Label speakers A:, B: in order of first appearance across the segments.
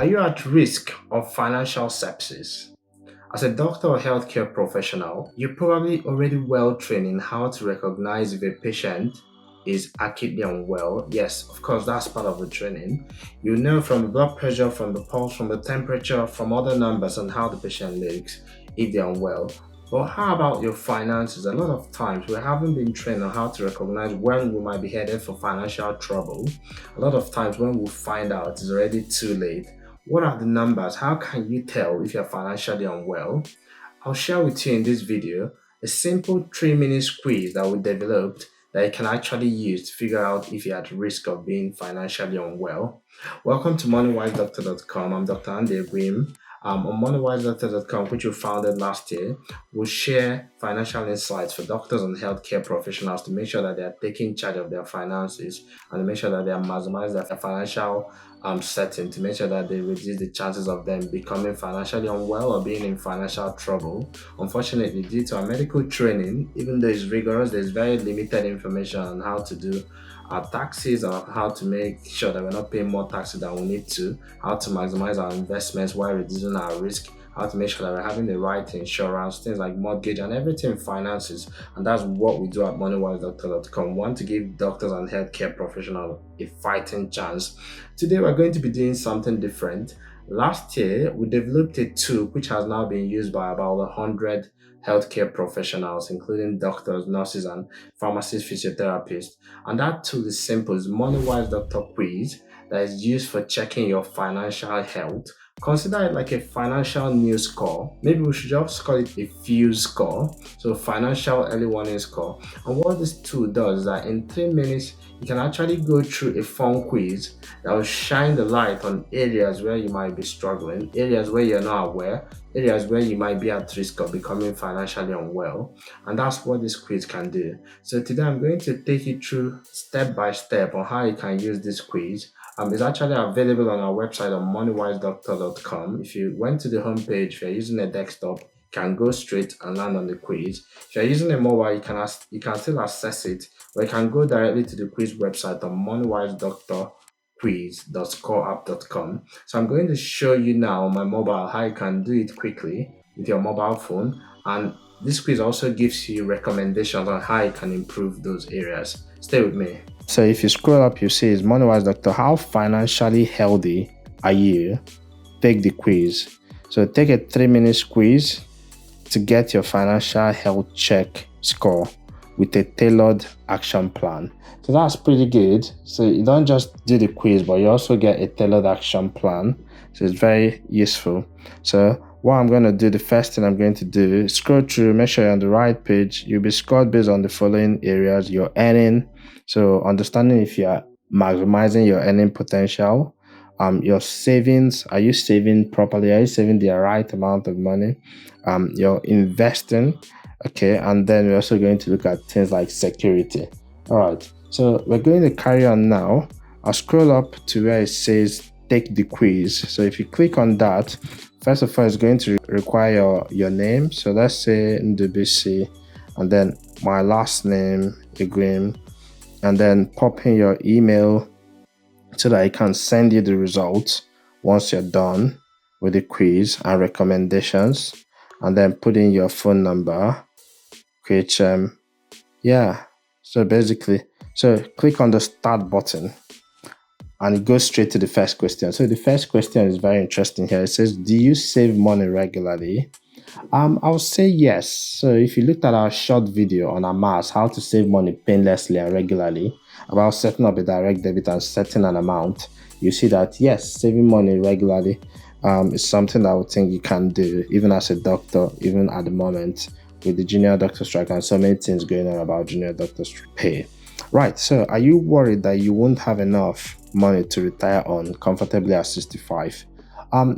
A: Are you at risk of financial sepsis? As a doctor or healthcare professional, you're probably already well trained in how to recognize if a patient is acutely unwell. Yes, of course, that's part of the training. You know from the blood pressure, from the pulse, from the temperature, from other numbers and how the patient looks if they're unwell. But how about your finances? A lot of times we haven't been trained on how to recognize when we might be headed for financial trouble. A lot of times when we find out, it's already too late. What are the numbers? How can you tell if you're financially unwell? I'll share with you in this video a simple 3-minute quiz that we developed that you can actually use to figure out if you're at risk of being financially unwell. Welcome to MoneyWiseDoctor.com. I'm Dr. Andy Egwim. On MoneyWiseDoctor.com, which we founded last year, we'll share financial insights for doctors and healthcare professionals to make sure that they are taking charge of their finances and to make sure that they are maximizing their financial setting, to make sure that they reduce the chances of them becoming financially unwell or being in financial trouble. Unfortunately, due to our medical training, even though it's rigorous, there's very limited information on how to do our taxes or how to make sure that we're not paying more taxes than we need to, how to maximize our investments while reducing our risk, how to make sure that we're having the right insurance, things like mortgage and everything finances. And that's what we do at MoneyWiseDoctor.com. We want to give doctors and healthcare professionals a fighting chance. Today we're going to be doing something different. Last year we developed a tool which has now been used by about 100 healthcare professionals, including doctors, nurses, and pharmacists, physiotherapists. And that tool is simple. It's Moneywise Doctor Quiz that is used for checking your financial health. Consider it like a financial news score. Maybe we should just call it a fuse score. So financial early warning score. And what this tool does is that in 3 minutes, you can actually go through a fun quiz that will shine the light on areas where you might be struggling, areas where you're not aware, areas where you might be at risk of becoming financially unwell. And that's what this quiz can do. So today I'm going to take you through step by step on how you can use this quiz. It's actually available on our website on MoneyWiseDoctor.com. If you went to the homepage, if you're using a desktop, you can go straight and land on the quiz. If you're using a mobile, you can still access it, or you can go directly to the quiz website on MoneyWiseDoctorQuiz.scoreapp.com. So I'm going to show you now on my mobile how you can do it quickly with your mobile phone, and this quiz also gives you recommendations on how you can improve those areas. Stay with me. So if you scroll up, you see it's Moneywise Doctor. How financially healthy are you? Take the quiz. So take a 3-minute quiz to get your financial health check score with a tailored action plan. So that's pretty good. So you don't just do the quiz, but you also get a tailored action plan. So it's very useful. So what I'm going to do, the first thing I'm going to do is scroll through, make sure you're on the right page. You'll be scored based on the following areas: your earning, so understanding if you're maximizing your earning potential, your savings, are you saving properly? Are you saving the right amount of money? Your investing, okay, and then we're also going to look at things like security. All right, so we're going to carry on now. I'll scroll up to where it says take the quiz. So if you click on that, first of all, it's going to require your name. So let's say Ndubisi, and then my last name, Egwim, and then pop in your email so that I can send you the results once you're done with the quiz and recommendations, and then put in your phone number, which so basically, so click on the start button and it goes straight to the first question. So the first question is very interesting here. It says, do you save money regularly? I would say yes. So if you looked at our short video on AMAS, how to save money painlessly and regularly, about setting up a direct debit and setting an amount, you see that yes, saving money regularly is something that I would think you can do even as a doctor, even at the moment with the junior doctor strike and so many things going on about junior doctor pay. Right, so are you worried that you won't have enough money to retire on comfortably at 65?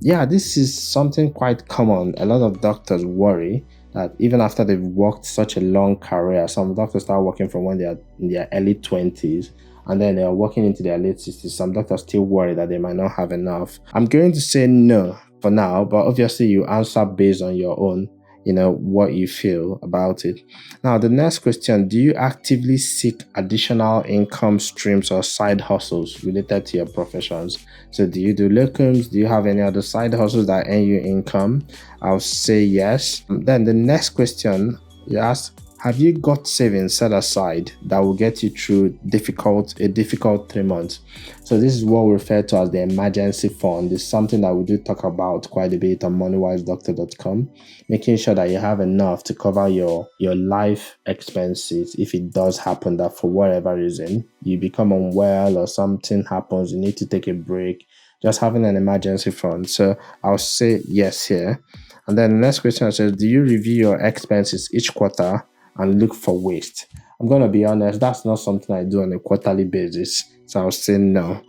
A: This is something quite common. A lot of doctors worry that even after they've worked such a long career, some doctors start working from when they are in their early 20s and then they are working into their late 60s. Some doctors still worry that they might not have enough. I'm going to say no for now, but obviously you answer based on your own what you feel about it. Now, the next question, do you actively seek additional income streams or side hustles related to your professions? So do you do locums? Do you have any other side hustles that earn you income? I'll say yes. Then the next question, you ask, have you got savings set aside that will get you through a difficult 3 months? So this is what we refer to as the emergency fund. It's something that we do talk about quite a bit on moneywisedoctor.com, making sure that you have enough to cover your life expenses if it does happen that for whatever reason you become unwell or something happens, you need to take a break. Just having an emergency fund. So I'll say yes here. And then the next question says, do you review your expenses each quarter and look for waste? I'm going to be honest, that's not something I do on a quarterly basis. So I'll say no.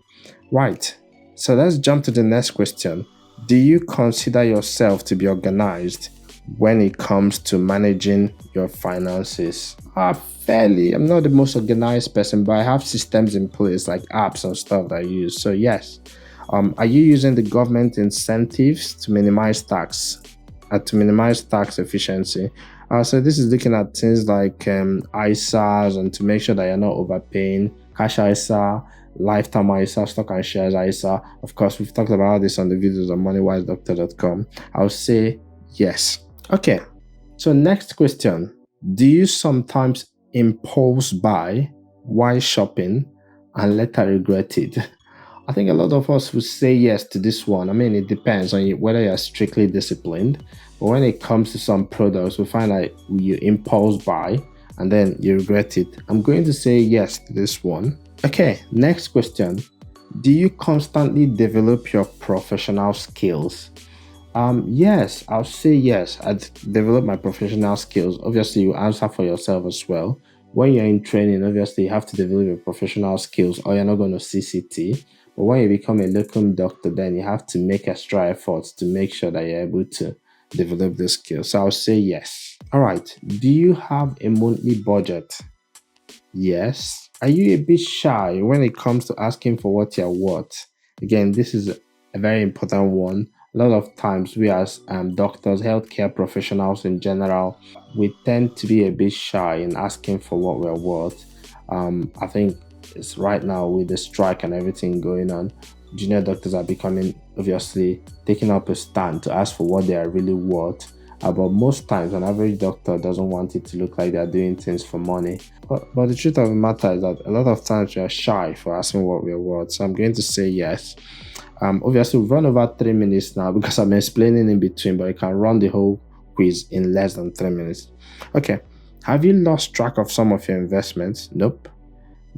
A: Right. So let's jump to the next question. Do you consider yourself to be organized when it comes to managing your finances? Fairly. I'm not the most organized person, but I have systems in place like apps and stuff that I use. So yes. Are you using the government incentives to minimize tax efficiency? So this is looking at things like ISAs and to make sure that you're not overpaying, cash ISA, lifetime ISA, stock and shares ISA. Of course, we've talked about this on the videos on moneywisedoctor.com. I'll say yes. Okay, so next question. Do you sometimes impulse buy while shopping and later regret it? I think a lot of us would say yes to this one. I mean, it depends on whether you're strictly disciplined. But when it comes to some products, we find that you impulse buy and then you regret it. I'm going to say yes to this one. Okay, next question. Do you constantly develop your professional skills? Yes, I'll say yes. I develop my professional skills. Obviously, you answer for yourself as well. When you're in training, obviously, you have to develop your professional skills or you're not going to CCT. But when you become a locum doctor, then you have to make extra efforts to make sure that you're able to develop the skills. So I'll say yes. All right. Do you have a monthly budget? Yes. Are you a bit shy when it comes to asking for what you're worth? Again, this is a very important one. A lot of times we as doctors, healthcare professionals in general, we tend to be a bit shy in asking for what we're worth. I think it's right now with the strike and everything going on, junior doctors are obviously taking up a stand to ask for what they are really worth. But most times an average doctor doesn't want it to look like they're doing things for money. But the truth of the matter is that a lot of times we are shy for asking what we're worth. So I'm going to say yes. Obviously we've run over 3 minutes now because I'm explaining in between, but I can run the whole quiz in less than 3 minutes. Okay. Have you lost track of some of your investments? Nope.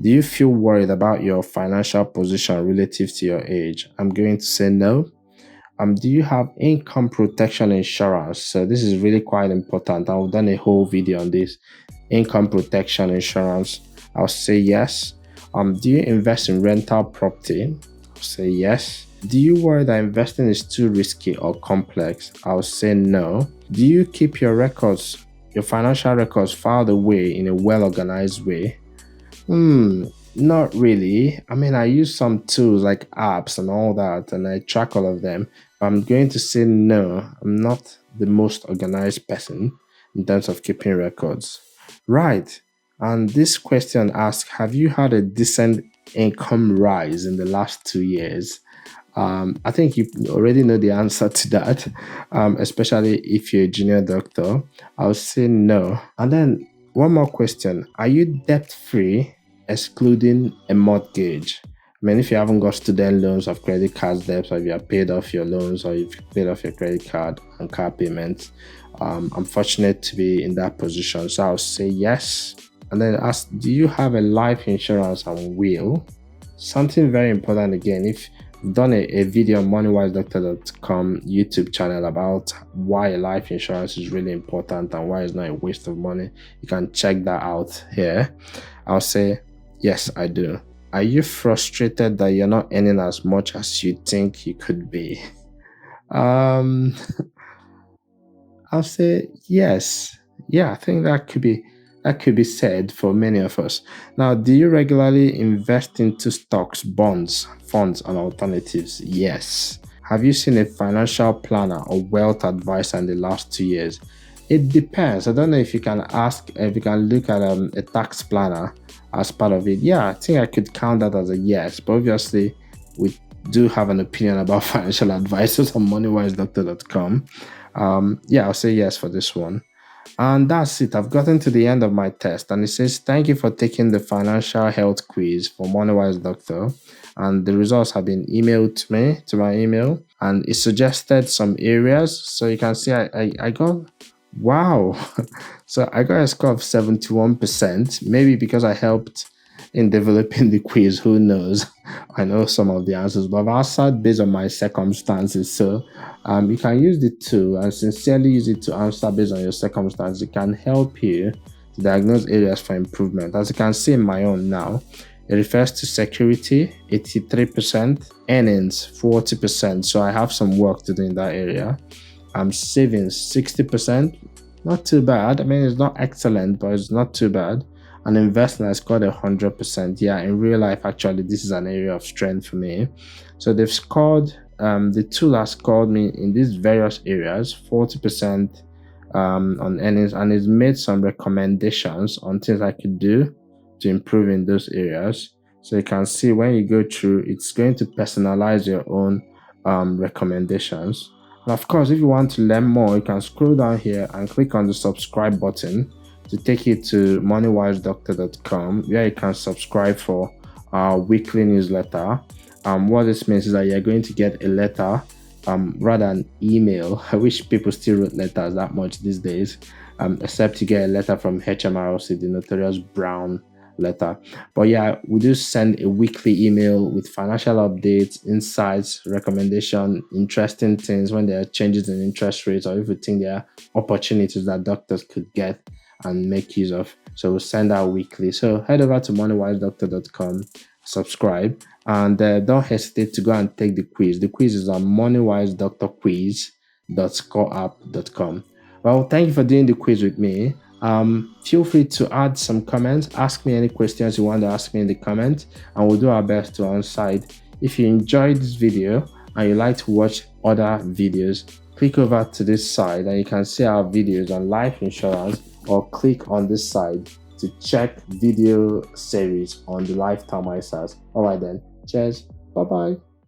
A: Do you feel worried about your financial position relative to your age? I'm going to say no. Do you have income protection insurance? So this is really quite important. I've done a whole video on this. Income protection insurance. I'll say yes. Do you invest in rental property? I'll say yes. Do you worry that investing is too risky or complex? I'll say no. Do you keep your financial records filed away in a well-organized way? Not really. I mean, I use some tools like apps and all that, and I track all of them. But I'm going to say no. I'm not the most organized person in terms of keeping records. Right. And this question asks, have you had a decent income rise in the last 2 years? I think you already know the answer to that, especially if you're a junior doctor. I'll say no. And then one more question. Are you debt-free, excluding a mortgage? I mean, if you haven't got student loans or credit card debts, or if you have paid off your loans or you've paid off your credit card and car payments, I'm fortunate to be in that position. So I'll say yes. And then ask, do you have a life insurance and will? Something very important again, if I've done a video on moneywisedoctor.com YouTube channel about why life insurance is really important and why it's not a waste of money. You can check that out here. I'll say, yes, I do. Are you frustrated that you're not earning as much as you think you could be? I'll say yes. Yeah, I think that could be said for many of us. Now, do you regularly invest into stocks, bonds, funds, and alternatives? Yes. Have you seen a financial planner or wealth advisor in the last 2 years? It depends. I don't know if you can look at a tax planner as part of it. Yeah, I think I could count that as a yes. But obviously, we do have an opinion about financial advisors on MoneyWiseDoctor.com. Yeah, I'll say yes for this one. And that's it. I've gotten to the end of my test, and it says, "Thank you for taking the financial health quiz for Moneywise Doctor." And the results have been emailed to me, to my email, and it suggested some areas. So you can see I got, wow. So I got a score of 71%, maybe because I helped in developing the quiz. Who knows? I know some of the answers, but I've answered based on my circumstances. So you can use the tool and sincerely use it to answer based on your circumstances. It can help you to diagnose areas for improvement. As you can see in my own now, it refers to security, 83%, earnings, 40%. So I have some work to do in that area. Savings, 60%. Not too bad. I mean, it's not excellent, but it's not too bad. And investing, I scored 100%. Yeah, in real life, actually, this is an area of strength for me. So they've scored, the tool has scored me in these various areas, 40% on earnings, and it's made some recommendations on things I could do to improve in those areas. So you can see when you go through, it's going to personalize your own recommendations. And of course, if you want to learn more, you can scroll down here and click on the subscribe button to take you to MoneyWiseDoctor.com, where you can subscribe for our weekly newsletter. What this means is that you're going to get a letter rather than email. I wish people still wrote letters that much these days, except you get a letter from HMRC, the notorious brown letter. But yeah, we do send a weekly email with financial updates, insights, recommendation, interesting things when there are changes in interest rates, or if we think there are opportunities that doctors could get and make use of. So we'll send out weekly. So head over to MoneyWiseDoctor.com, subscribe, and don't hesitate to go and take the quiz. The quiz is on MoneyWiseDoctorQuiz.scoreapp.com. Well, thank you for doing the quiz with me. Feel free to add some comments. Ask me any questions you want to ask me in the comments, and we'll do our best to answer it. If you enjoyed this video and you like to watch other videos, click over to this side and you can see our videos on life insurance, or click on this side to check video series on the lifetime ISAs. All right then, cheers, bye bye.